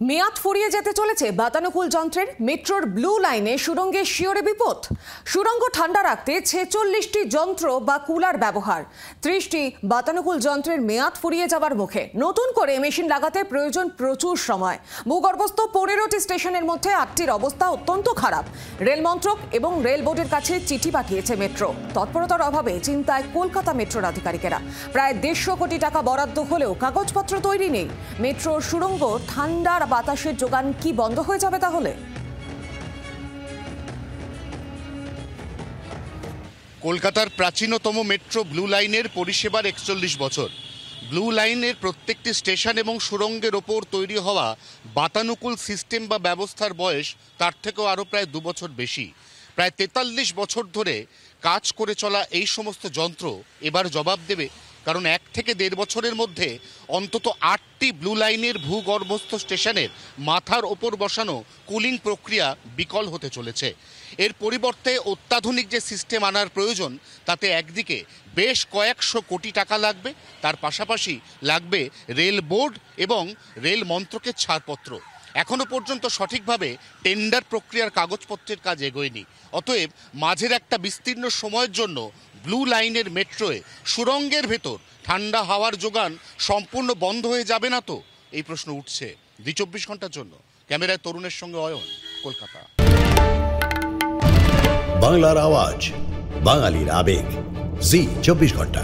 মেয়াদ ফুরিয়ে যেতে চলেছে বাতানুকূল যন্ত্রের। মেট্রোর ব্লু লাইনে সুড়ঙ্গে শিওরে বিপদ। সুড়ঙ্গ ঠান্ডা রাখতে 46টি যন্ত্র বা কুলার ব্যবহার। 30টি বাতানুকূল যন্ত্রের মেয়াদ ফুরিয়ে যাবার মুখে। নতুন করে মেশিন লাগাতে প্রয়োজন প্রচুর সময়। ভূগর্ভস্থ 15টি স্টেশনের মধ্যে 8টির অবস্থা অত্যন্ত খারাপ। রেল মন্ত্রক এবং রেল বোর্ডের কাছে চিঠি পাঠিয়েছে মেট্রো। তৎপরতার অভাবে চিন্তায় কলকাতা মেট্রোর আধিকারিকেরা। প্রায় 150 কোটি টাকা বরাদ্দ হলেও কাগজপত্র তৈরি নেই। মেট্রোর সুড়ঙ্গ ঠান্ডার বাতাসের যোগান কি বন্ধ হয়ে যাবে তাহলে? কলকাতার প্রাচীনতম মেট্রো ব্লু লাইনের পরিষেবার 41 বছর। ব্লু লাইনের প্রত্যেকটি স্টেশন এবং সুড়ঙ্গের ওপর তৈরি হওয়া বাতানুকূল সিস্টেম বা ব্যবস্থার বয়স তার থেকেও আরও প্রায় 2 বছর বেশি। প্রায় 43 বছর ধরে কাজ করে চলা এই সমস্ত যন্ত্র এবার জবাব দেবে, কারণ 1 থেকে 1.5 বছরের মধ্যে অন্তত 8টি ব্লু লাইনের ভূগর্ভস্থ স্টেশনের মাথার ওপর বসানো কুলিং প্রক্রিয়া বিকল হতে চলেছে। এর পরিবর্তে অত্যাধুনিক যে সিস্টেম আনার প্রয়োজন, তাতে একদিকে বেশ কয়েকশো কোটি টাকা লাগবে, তার পাশাপাশি লাগবে রেল বোর্ড এবং রেল মন্ত্রকের ছাড়পত্র। এখনো পর্যন্ত সঠিকভাবে টেন্ডার প্রক্রিয়ার কাগজপত্রের কাজ এগোয়নি। অতএব মাঝের একটা বিস্তীর্ণ সময়ের জন্য ব্লু লাইনের মেট্রোয় সুড়ঙ্গের ভেতর ঠান্ডা হাওয়ার যোগান সম্পূর্ণ বন্ধ হয়ে যাবে না তো, এই প্রশ্ন উঠছে। 24 ঘন্টার জন্য ক্যামেরায় তরুণের সঙ্গে অয়ন, কলকাতা। বাংলার আওয়াজ, বাঙালির আবেগ, জি 24 ঘন্টা।